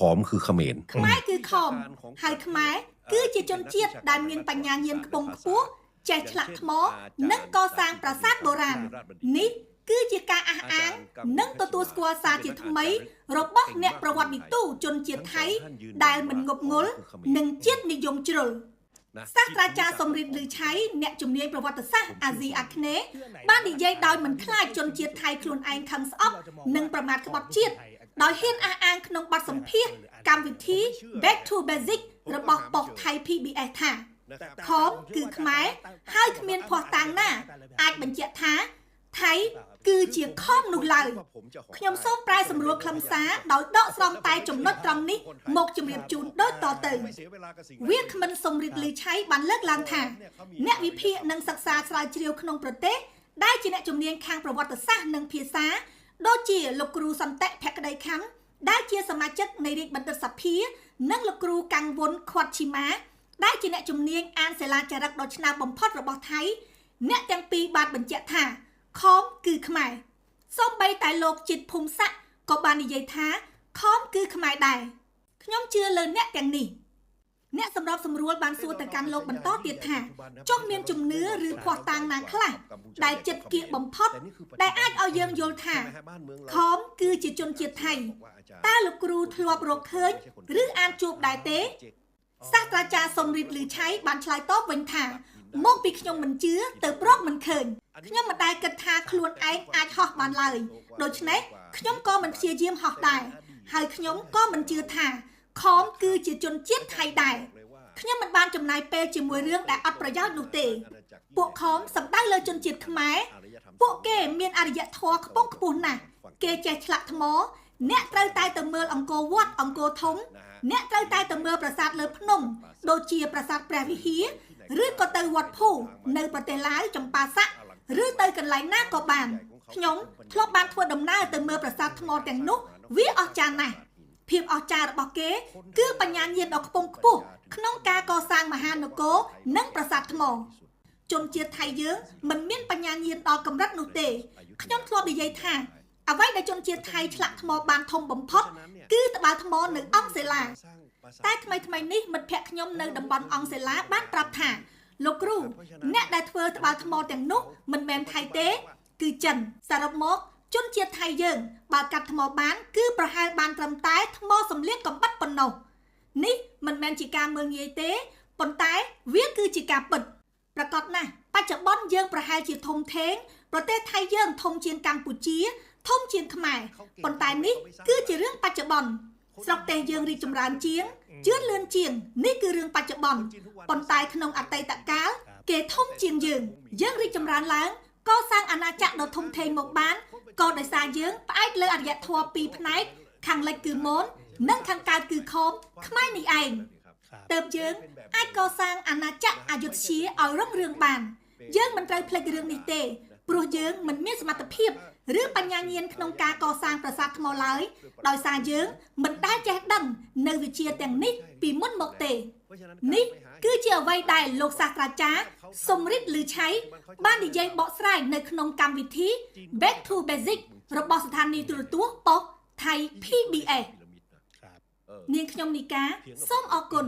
อมคือเขมรខ្មែរគឺខមហើយខ្មែរគឺជាជនជាតិដែលមានបញ្ញាញាណខ្ពង់ខ្ពស់ចេះឆ្លាក់ថ្មនិងកសាងប្រាសាទបុរាណនេះគឺជាការអះអាងនិងទទួលស្គាល់សារជាថ្មីរបស់អ្នកប្រវត្តិវិទូជនជាតិថៃដែលមិនងប់ងល់និងជាតិនិយមជ្រុលសាស្ត្រាចារ្យសំរិទ្ធលឺឆៃអ្នកជំនាញប្រវត្តិសាស្ត្រអាស៊ីអាគ្នេយ៍បាននិយាយដោយមិនខ្លាចជនជាតិថៃខ្លួនឯងខឹងស្អប់និងប្រមាថក្បត់ជាតិដោយហ៊ានអះអាងក្នុងបទសម្ភាសន៍កម្មវិធី Back to Basic របស់ប៉ុស្តិ៍ថៃ PBS ថាខមគឺខ្មែរហើយគ្មានភ័ស្តុតាងណាអាចបញ្ជាក់ថាថៃគឺជាខមនោះឡើយខ្ញុំសូមប្រែសម្រួលខ្លឹមសារដោយដកស្រង់តែចំណុចត្រង់នេះមកជម្រាបជូនដូចតទៅវាគ្មិនសំរិទ្ធលឺឆៃបានលើកឡើងថាអ្នកវិភាគនិងសិក្សាស្រាវជ្រាវក្នុងប្រទេសដែលជាអ្នកជំនាញខាងប្រវត្តិសាស្ត្រនិងភាសាដូចជាលោកគ្រូសន្តិភក្តីខណ្ឌដែលជាសមាជិកនៃរាជបណ្ឌិតសភានិងលោកគ្រូកាំងវុនខាត់ឈីម៉ាដែលជាអ្នកជំនាញអានសិលាចារឹកដ៏ឆ្នើមបំផុតរបស់ថៃអ្នកទាំងពីរបានបញ្ជាក់ថាខមគឺខ្មែរសូម្បីតែលោកជាតិភូមិស័ក្តិក៏បាននិយាយថាខមគឺខ្មែរដែរខ្ញុំជឿលើអ្នកទាំងនេះអ្នកសម្របសម្រួលបានសួរទៅកាន់លោកបន្តទៀតថាចុះមានជំនឿឬភ័ស្តុតាងណាខ្លះដែលចិត្តគៀកបំផុតដែលអាចឲ្យយើងយល់ថាខមគឺជាជនជាតិថៃតើលោកគ្រូធ្លាប់រកឃើញឬអានជួបដែរទេសាស្ត្រាចារ្យសំរិទ្ធលឺឆៃបានឆ្លើយតបវិញថាមកពីខ្ញុំមិនជឿទៅប្រកមិនឃើញខ្ញុំមិនដែលគិតថាខ្លួនឯងអាចហោះបានឡើយដូច្នេះខ្ញុំក៏មិនព្យាយាមហោះដែរហើយខ្ញុំក៏មិនជឿថាខមគឺជាជនជាតិថៃដែរខ្ញុំមិនបានចំណាយពេលជាមួយរឿងដែលអត់ប្រយោជន៍នោះទេពួកខមសំដៅលើជនជាតិខ្មែរពួកគេមានអរិយធម៌ខ្ពង់ខ្ពស់ណាស់គេចេះឆ្លាក់ថ្មអ្នកត្រូវតែទៅមើលអង្គរវត្តអង្គរធំអ្នកត្រូវតែទៅមើលប្រាសាទលើភ្នំដូចជាប្រាសាទព្រះវិហារឬក៏ទៅវត្តភូនៅប្រទេសឡាវចម្ប៉ាសាក់ឬទៅកន្លែងណាក៏បានខ្ញុំធ្លាប់បានធ្វើដំណើរទៅមើលប្រាសាទថ្មទាំងនោះវាអស្ចារ្យណាស់ភាពអស្ចារ្យរបស់គេគឺបញ្ញាញាណដ៏ខ្ពង់ខ្ពស់ក្នុងការកសាងមហានគរនិងប្រាសាទថ្មជនជាតិថៃយើងមិនមានបញ្ញាញាណដល់កម្រិតនោះទេខ្ញុំធ្លាប់និយាយថាអ្វីដែលជនជាតិថៃឆ្លាក់ថ្មបានធំបំផុតគឺត្បាល់ថ្មនៅអង្គសិលាតែថ្មីនេះមិត្តភ័ក្តិខ្ញុំនៅតំបន់អង្គសិលាបានប្រាប់ថាលោកគ្រូអ្នកដែលធ្វើត្បាល់ថ្មទាំងនោះមិនមែនថៃទេគឺចិនសរុបមកជនជាតិថៃយើងបើកាត់ថ្មបានគឺប្រហែលបានត្រឹមតែថ្មសម្លៀកកំបិតប៉ុណ្ណោះនេះមិនមែនជាការមើលងាយទេប៉ុន្តែវាគឺជាការពិតប្រកបណាស់បច្ចុប្បន្នយើងប្រហែលជាធំធេងប្រទេសថៃយើងធំជាងកម្ពុជាធំជាងខ្មែរប៉ុន្តែនេះគឺជារឿងបច្ចុប្បន្នស្រុកទេសយើងរីកចម្រើនជាងជឿនលឿនជាងនេះគឺរឿងបច្ចុប្បន្នប៉ុន្តែក្នុងអតីតកាលគេធំជាងយើងរីកចម្រើនឡើងកសាងអាណាចក្រដ៏ធំធេងមកបានក៏ដោយសារយើងផ្អែកលើអរិយធម៌ពីរផ្នែកខាងលិចគឺមននិងខាងកើតគឺខមខ្មែរនេះឯងទើបយើងអាចកសាងអាណាចក្រអយុធ្យាឲ្យរុងរឿងបានយើងមិនត្រូវភ្លេចរឿងនេះទេព្រោះយើងមិនមានសមត្ថភាពឬបញ្ញាញាណក្នុងការកសាងប្រាសាទថ្មឡើយដោយសារយើងមិនដែលចេះដឹងនៅវិជ្ជាទាំងនេះពីមុនមកទេនេះគឺជាអ្វីដែលលោកសាស្ត្រាចារ្យសំរិទ្ធលឺឆៃបាននិយាយបកស្រាយនៅក្នុងកម្មវិធី Back to Basic របស់ស្ថានីយទូរទស្សន៍ប៉ុស្តិ៍ថៃ PBS នាងខ្ញុំនីកាសូមអរគុណ